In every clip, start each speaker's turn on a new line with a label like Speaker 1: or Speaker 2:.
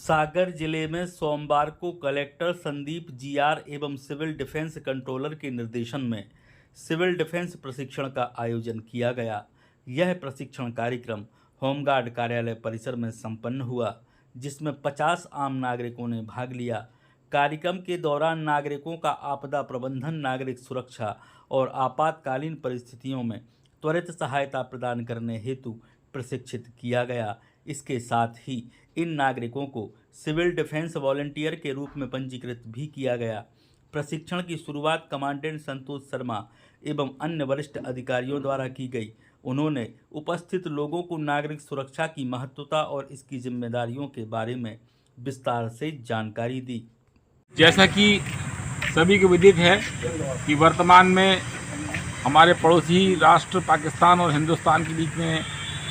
Speaker 1: सागर जिले में सोमवार को कलेक्टर संदीप जीआर एवं सिविल डिफेंस कंट्रोलर के निर्देशन में सिविल डिफेंस प्रशिक्षण का आयोजन किया गया। यह प्रशिक्षण कार्यक्रम होमगार्ड कार्यालय परिसर में संपन्न हुआ, जिसमें 50 आम नागरिकों ने भाग लिया। कार्यक्रम के दौरान नागरिकों का आपदा प्रबंधन, नागरिक सुरक्षा और आपातकालीन परिस्थितियों में त्वरित सहायता प्रदान करने हेतु प्रशिक्षित किया गया। इसके साथ ही इन नागरिकों को सिविल डिफेंस वॉलंटियर के रूप में पंजीकृत भी किया गया। प्रशिक्षण की शुरुआत कमांडेंट संतोष शर्मा एवं अन्य वरिष्ठ अधिकारियों द्वारा की गई। उन्होंने उपस्थित लोगों को नागरिक सुरक्षा की महत्वता और इसकी जिम्मेदारियों के बारे में विस्तार से जानकारी दी।
Speaker 2: जैसा कि सभी को विदित है कि वर्तमान में हमारे पड़ोसी राष्ट्र पाकिस्तान और हिंदुस्तान के बीच में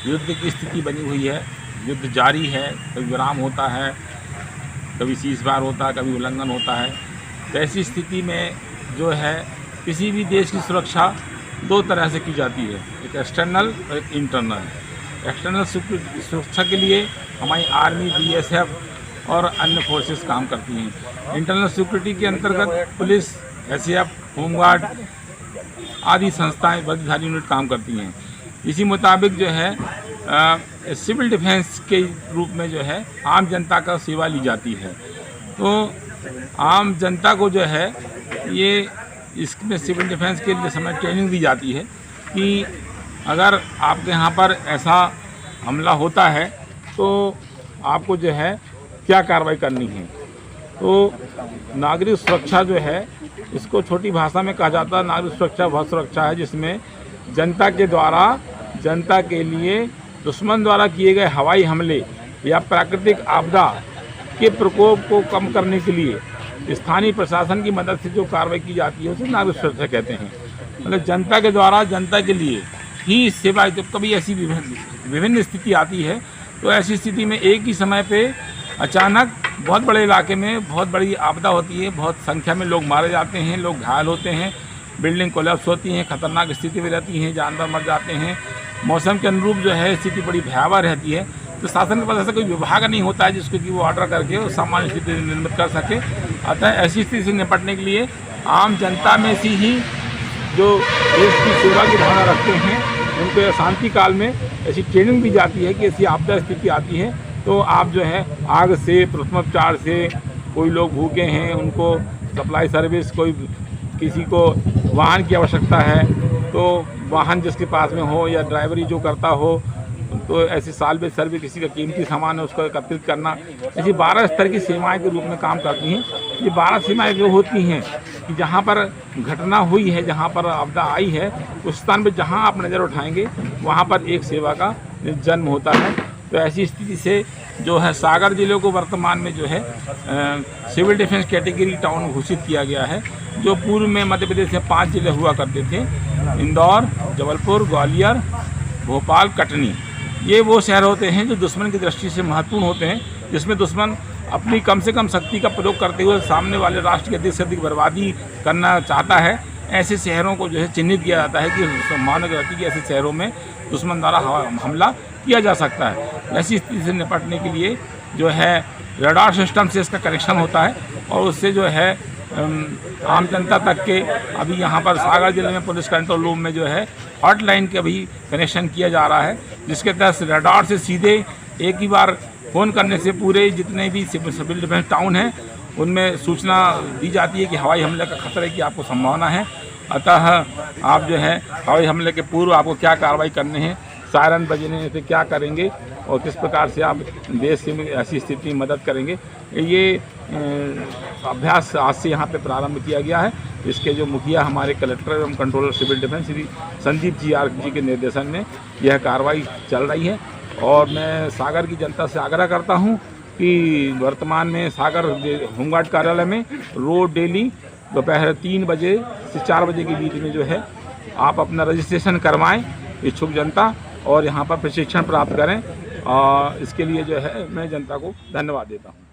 Speaker 2: युद्ध की स्थिति बनी हुई है। युद्ध जारी है, कभी विराम होता है, कभी सीज़फायर होता है, कभी उल्लंघन होता है। तो ऐसी स्थिति में जो है किसी भी देश की सुरक्षा दो तरह से की जाती है, एक एक्सटर्नल और एक इंटरनल। एक्सटर्नल सुरक्षा के लिए हमारी आर्मी, बीएसएफ और अन्य फोर्सेस काम करती हैं। इंटरनल सिक्योरिटी के अंतर्गत पुलिस, एसएएफ, होमगार्ड आदि संस्थाएं, बलधारी यूनिट काम करती हैं। इसी मुताबिक जो है सिविल डिफेंस के रूप में जो है आम जनता का सेवा ली जाती है। तो आम जनता को जो है ये इसमें सिविल डिफेंस के लिए समय ट्रेनिंग दी जाती है कि अगर आपके यहाँ पर ऐसा हमला होता है तो आपको जो है क्या कार्रवाई करनी है। तो नागरिक सुरक्षा जो है इसको छोटी भाषा में कहा जाता है नागरिक सुरक्षा वह सुरक्षा है जिसमें जनता के द्वारा जनता के लिए दुश्मन द्वारा किए गए हवाई हमले या प्राकृतिक आपदा के प्रकोप को कम करने के लिए स्थानीय प्रशासन की मदद से जो कार्रवाई की जाती है उसे नागरिक सुरक्षा कहते हैं। मतलब जनता के द्वारा जनता के लिए ही सेवा। जब कभी ऐसी विभिन्न स्थिति आती है तो ऐसी स्थिति में एक ही समय पे अचानक बहुत बड़े इलाके में बहुत बड़ी आपदा होती है, बहुत संख्या में लोग मारे जाते हैं, लोग घायल होते हैं, बिल्डिंग कोलैप्स होती हैं, खतरनाक स्थिति में रहती हैं, जानवर मर जाते हैं। मौसम के अनुरूप जो है स्थिति बड़ी भयावह रहती है। तो शासन के पास ऐसा कोई विभाग नहीं होता है जिसको कि वो ऑर्डर करके वो सामान्य स्थिति निर्मित कर सके। अतः ऐसी स्थिति से निपटने के लिए आम जनता में से ही जो देश की सेवा की भावना रखते हैं उनको शांति काल में ऐसी ट्रेनिंग दी जाती है कि ऐसी आपदा स्थिति आती है तो आप जो है आग से, प्रथमोपचार से, कोई लोग भूखे हैं उनको सप्लाई सर्विस, कोई किसी को वाहन की आवश्यकता है तो वाहन जिसके पास में हो या ड्राइवरी जो करता हो, तो ऐसी साल सर्विस, किसी का कीमती सामान है उसको एकत्रित करना, ऐसी 12 स्तर की सेवाएं के रूप में काम करती हैं। ये 12 सेवाएं जो होती हैं कि जहाँ पर घटना हुई है, जहाँ पर आपदा आई है, उस स्थान पर जहाँ आप नज़र उठाएंगे वहाँ पर एक सेवा का जन्म होता है। तो ऐसी स्थिति से जो है सागर जिले को वर्तमान में जो है सिविल डिफेंस कैटेगरी टाउन घोषित किया गया है। जो पूर्व में मध्य प्रदेश में 5 जिले हुआ करते थे, इंदौर, जबलपुर, ग्वालियर, भोपाल, कटनी। ये वो शहर होते हैं जो दुश्मन की दृष्टि से महत्वपूर्ण होते हैं, जिसमें दुश्मन अपनी कम से कम शक्ति का प्रयोग करते हुए सामने वाले राष्ट्र की अधिक से अधिक बर्बादी करना चाहता है। ऐसे शहरों को जो है चिन्हित किया जाता है कि संभावना रहती है कि ऐसे शहरों में दुश्मन द्वारा हमला किया जा सकता है। ऐसी स्थिति से निपटने के लिए जो है रडार सिस्टम से इसका कनेक्शन होता है और उससे जो है आम जनता तक के अभी यहाँ पर सागर जिले में पुलिस कंट्रोल रूम में जो है हॉटलाइन के भी कनेक्शन किया जा रहा है, जिसके तहत रडार से सीधे एक ही बार फ़ोन करने से पूरे जितने भी सिविल डिफेंस टाउन हैं उनमें सूचना दी जाती है कि हवाई हमले का खतरे की आपको संभावना है। अतः आप जो है हवाई हमले के पूर्व आपको क्या कार्रवाई करनी है, सायरन बजने से क्या करेंगे और किस प्रकार से आप देश की ऐसी स्थिति में मदद करेंगे। ये अभ्यास आज से यहाँ पे प्रारंभ किया गया है। इसके जो मुखिया हमारे कलेक्टर एवं controller civil defence Shri Sandeep GR ji के निर्देशन में यह कार्रवाई चल रही है। और मैं सागर की जनता से आग्रह करता हूँ कि वर्तमान में सागर होमगार्ड कार्यालय में रोज डेली दोपहर 3 बजे से 4 बजे के बीच में जो है आप अपना रजिस्ट्रेशन करवाएं, इच्छुक जनता, और यहाँ पर प्रशिक्षण प्राप्त करें। और इसके लिए जो है मैं जनता को धन्यवाद देता हूँ।